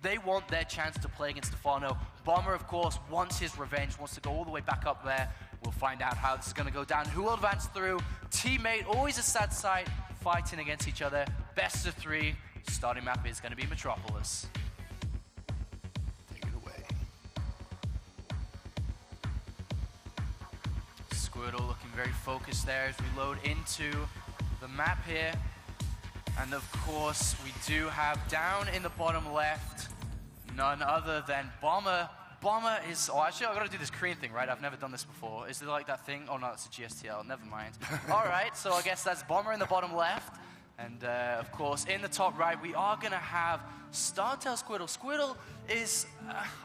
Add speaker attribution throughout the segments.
Speaker 1: They want their chance to play against Stefano. Bomber, of course, wants his revenge, wants to go all the way back up there. We'll find out how this is going to go down. Who will advance through? Teammate, always a sad sight, fighting against each other. Best of 3. Starting map is going to be Metropolis.
Speaker 2: Take it away.
Speaker 1: Squirtle looking very focused there as we load into the map here. And of course, we do have down in the bottom left, none other than Bomber. Bomber is, oh actually I've got to do this Korean thing, right? I've never done this before. Is it like that thing? Oh no, it's a GSTL, never mind. All right, so I guess that's Bomber in the bottom left. And of course, in the top right, we are going to have StarTale Squirtle. Squirtle is,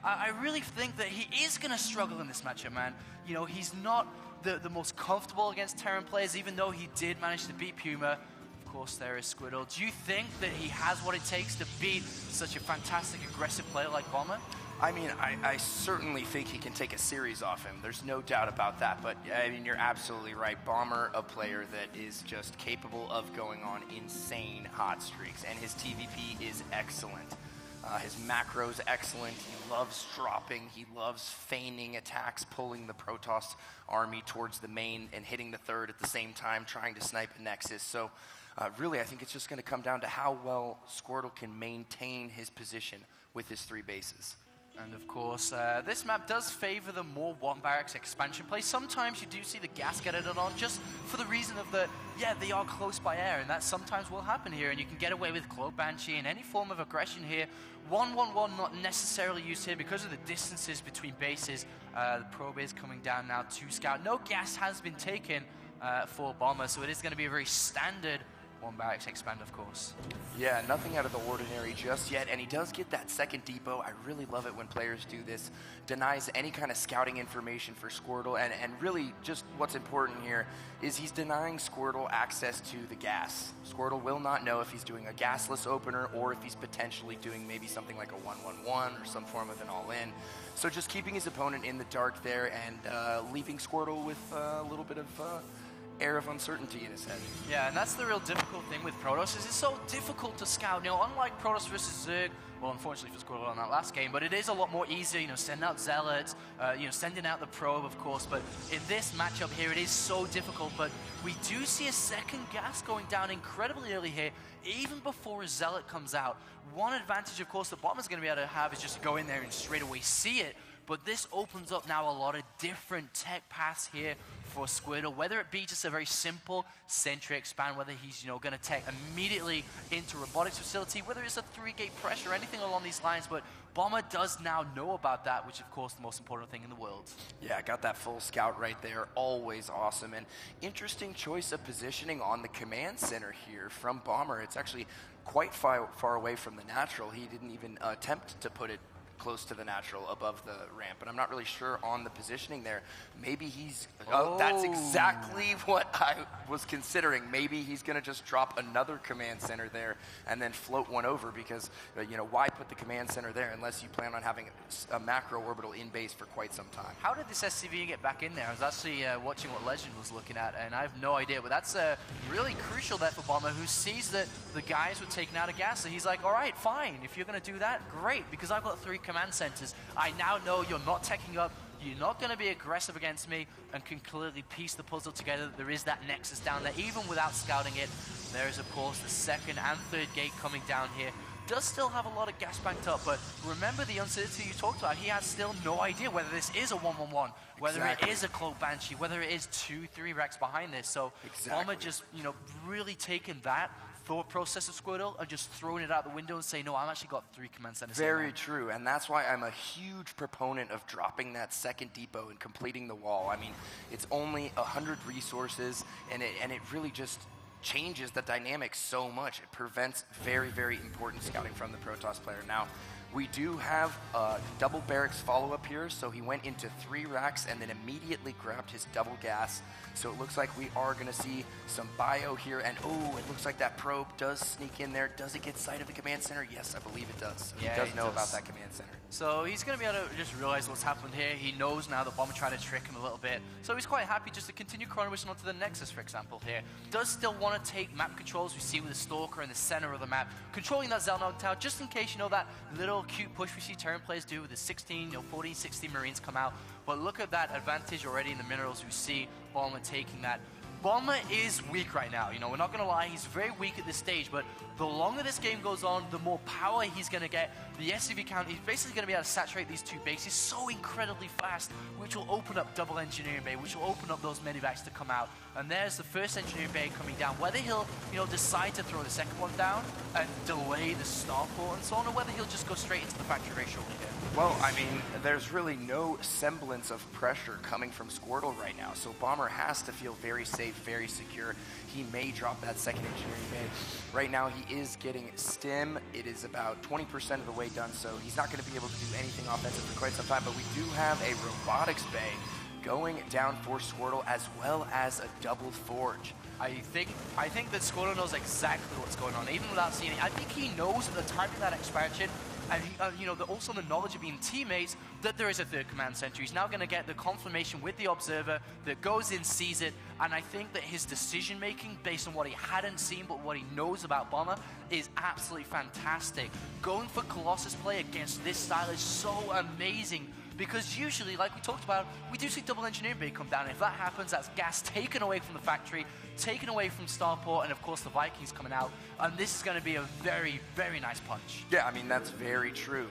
Speaker 1: I really think that he is going to struggle in this matchup, man. You know, he's not the most comfortable against Terran players, even though he did manage to beat Puma. Of course, there is Squirtle. Do you think that he has what it takes to beat such a fantastic, aggressive player like Bomber?
Speaker 2: I mean, I certainly think he can take a series off him. There's no doubt about that. But, I mean, you're absolutely right. Bomber, a player that is just capable of going on insane hot streaks. And his TVP is excellent. His macro's excellent. He loves dropping. He loves feigning attacks, pulling the Protoss army towards the main and hitting the third at the same time, trying to snipe a Nexus. So, really, I think it's just going to come down to how well Squirtle can maintain his position with his 3 bases.
Speaker 1: And of course, this map does favor the more one barracks expansion play. Sometimes you do see the gas get added on just for the reason of the, yeah, they are close by air, and that sometimes will happen here, and you can get away with Cloak Banshee and any form of aggression here. 1-1-1 not necessarily used here because of the distances between bases. The probe is coming down now to scout. No gas has been taken for Bomber, so it is going to be a very standard one barracks expand, of course.
Speaker 2: Yeah, nothing out of the ordinary just yet, and he does get that second depot. I really love it when players do this. Denies any kind of scouting information for Squirtle, and really just what's important here is he's denying Squirtle access to the gas. Squirtle will not know if he's doing a gasless opener or if he's potentially doing maybe something like a 1-1-1 or some form of an all-in. So just keeping his opponent in the dark there and leaving Squirtle with a little bit of air of uncertainty in his head.
Speaker 1: Yeah, and that's the real difficult thing with Protoss, is it's so difficult to scout. You know, unlike Protoss versus Zerg, well, unfortunately for Squirtle on that last game, but it is a lot more easier, you know, sending out Zealots, you know, sending out the probe, of course, but in this matchup here, it is so difficult, but we do see a second gas going down incredibly early here, even before a Zealot comes out. One advantage, of course, the Bomber's going to be able to have is just to go in there and straight away see it, but this opens up now a lot of different tech paths here for Squirtle, whether it be just a very simple sentry expand, whether he's, you know, going to tech immediately into robotics facility, whether it's a 3-gate pressure, anything along these lines, but Bomber does now know about that, which of course the most important thing in the world.
Speaker 2: Yeah, got that full scout right there, always awesome, and interesting choice of positioning on the command center here from Bomber. It's actually quite far away from the natural. He didn't even attempt to put it close to the natural above the ramp, but I'm not really sure on the positioning there. Maybe he's, that's exactly what I was considering. Maybe he's going to just drop another command center there and then float one over because, you know, why put the command center there unless you plan on having a macro orbital in base for quite some time?
Speaker 1: How did this SCV get back in there? I was actually watching what Legend was looking at, and I have no idea, but that's really crucial there for Bomber, who sees that the guys were taken out of gas, so he's like, all right, fine, if you're going to do that, great, because I've got 3 command centers. I now know you're not teching up, you're not going to be aggressive against me, and can clearly piece the puzzle together that there is that Nexus down there, even without scouting it. There is, of course, the 2nd and 3rd gate coming down here. Does still have a lot of gas banked up, but remember the uncertainty you talked about. He has still no idea whether this is a 1-1-1, whether it is a Cloak Banshee, whether it is 2-3 racks behind this. So Bomber just, you know, really taking that thought process of Squirtle and just throwing it out the window and saying, no, I've actually got 3 command centers.
Speaker 2: Very true, and that's why I'm a huge proponent of dropping that 2nd depot and completing the wall. I mean, it's only 100 resources, and it really just changes the dynamic so much. It prevents very, very important scouting from the Protoss player. Now, we do have double barracks follow-up here, so he went into 3 racks and then immediately grabbed his double gas. So it looks like we are going to see some bio here, and oh, it looks like that probe does sneak in there. Does it get sight of the command center? Yes, I believe it does. So yeah, he does know about that command center.
Speaker 1: So he's going to be able to just realize what's happened here. He knows now that Bomber tried to trick him a little bit. So he's quite happy just to continue chrono wishing onto the Nexus, for example, here. Does still want want to take map controls we see with the Stalker in the center of the map, controlling that Xelnog tower, just in case, that little cute push we see Terran players do with the 16, 14, 16 Marines come out. But look at that advantage already in the minerals. We see Bomber taking that. Bomber is weak right now, we're not going to lie, he's very weak at this stage, but the longer this game goes on, the more power he's going to get. The SCV count, he's basically going to be able to saturate these two bases so incredibly fast, which will open up double engineering bay, which will open up those medivacs to come out. And there's the first engineering bay coming down. Whether he'll, decide to throw the second one down and delay the starport and so on, or whether he'll just go straight into the factory race shortly here.
Speaker 2: Well, I mean, there's really no semblance of pressure coming from Squirtle right now, so Bomber has to feel very safe, very secure. He may drop that second engineering bay. Right now, he is getting stim. It is about 20% of the way done, so he's not going to be able to do anything offensive for quite some time, but we do have a robotics bay going down for Squirtle, as well as a double forge.
Speaker 1: I think that Squirtle knows exactly what's going on, even without seeing it. I think he knows at the time of that expansion, and also the knowledge of being teammates, that there is a third command center. He's now going to get the confirmation with the observer that goes in, sees it, and I think that his decision making, based on what he hadn't seen but what he knows about Bomber, is absolutely fantastic. Going for Colossus play against this style is so amazing. Because usually, like we talked about, we do see double engineering bay come down. If that happens, that's gas taken away from the factory, taken away from Starport, and of course the Vikings coming out. And this is going to be a very, very nice punch.
Speaker 2: Yeah, I mean, that's very true.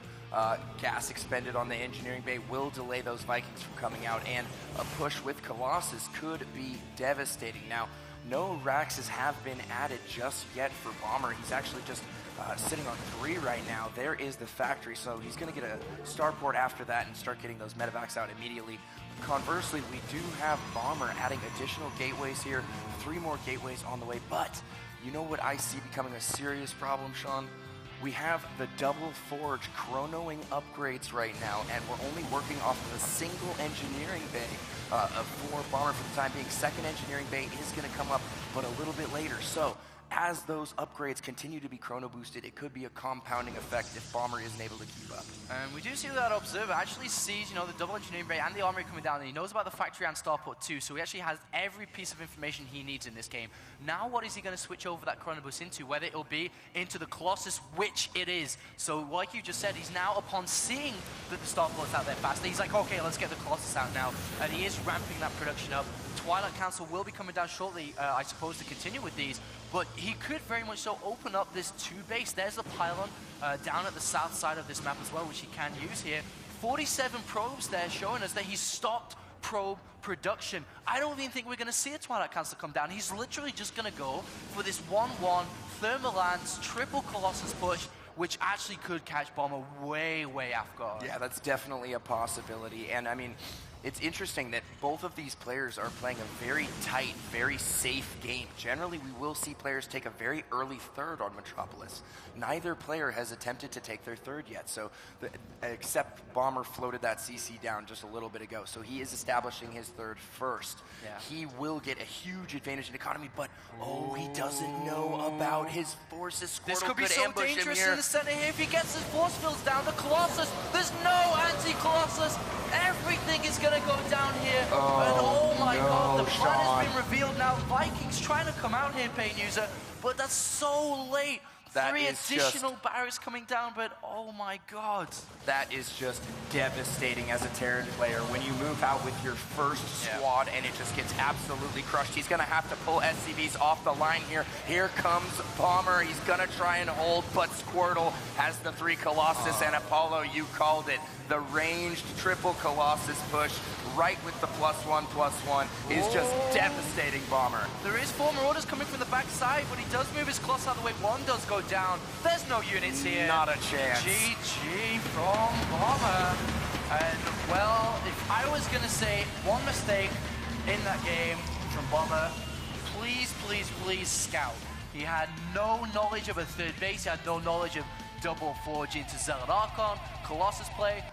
Speaker 2: Gas expended on the engineering bay will delay those Vikings from coming out, and a push with Colossus could be devastating. Now, no Raxes have been added just yet for Bomber. He's actually just sitting on 3 right now. There is the factory, so he's going to get a starport after that and start getting those medevacs out immediately. Conversely, we do have Bomber adding additional gateways here, 3 more gateways on the way, but you know what I see becoming a serious problem, Sean? We have the double forge chronoing upgrades right now, and we're only working off of a single engineering bay for Bomber for the time being. Second engineering bay is going to come up, but a little bit later. So as those upgrades continue to be chrono boosted, it could be a compounding effect if Bomber isn't able to keep up.
Speaker 1: And we do see that Observer actually sees, the double engineering bay and the armory coming down, and he knows about the factory and starport too, so he actually has every piece of information he needs in this game. Now what is he going to switch over that chrono boost into? Whether it'll be into the Colossus, which it is. So like you just said, he's now, upon seeing that the starport's out there faster, he's like, okay, let's get the Colossus out now, and he is ramping that production up. Twilight Council will be coming down shortly, I suppose, to continue with these, but he could very much so open up this 2 base. There's the pylon down at the south side of this map as well, which he can use here. 47 probes there, showing us that he's stopped probe production. I don't even think we're going to see a Twilight Council come down. He's literally just going to go for this 1-1 Thermal Lance triple Colossus push, which actually could catch Bomber way, way off guard.
Speaker 2: Yeah, that's definitely a possibility, and I mean, it's interesting that both of these players are playing a very tight, very safe game. Generally, we will see players take a very early third on Metropolis. Neither player has attempted to take their third yet, so except Bomber floated that CC down just a little bit ago, so he is establishing his third first. Yeah. He will get a huge advantage in economy, but he doesn't know about his forces. Squirtle
Speaker 1: this could be so dangerous
Speaker 2: in
Speaker 1: the center here if he gets his force fields down. The Colossus, there's no anti-Colossus. Everything is going to go down here. And oh my god, the plan has been revealed now. Vikings trying to come out here, Pain User, but that's so late.
Speaker 2: That
Speaker 1: 3 additional barriers coming down, but oh my god.
Speaker 2: That is just devastating as a Terran player when you move out with your first squad and it just gets absolutely crushed. He's going to have to pull SCVs off the line here. Here comes Bomber. He's going to try and hold, but Squirtle has the 3 Colossus, and Apollo, you called it. The ranged triple Colossus push right with the +1/+1 is just devastating Bomber.
Speaker 1: There is 4 Marauders coming from the backside, but he does move his Colossus out of the way. 1 does go down. There's no units here.
Speaker 2: Not a chance.
Speaker 1: GG from Bomber. And, well, if I was going to say one mistake in that game from Bomber, please, please, please scout. He had no knowledge of a third base. He had no knowledge of double forge into Zealot Archon, Colossus play,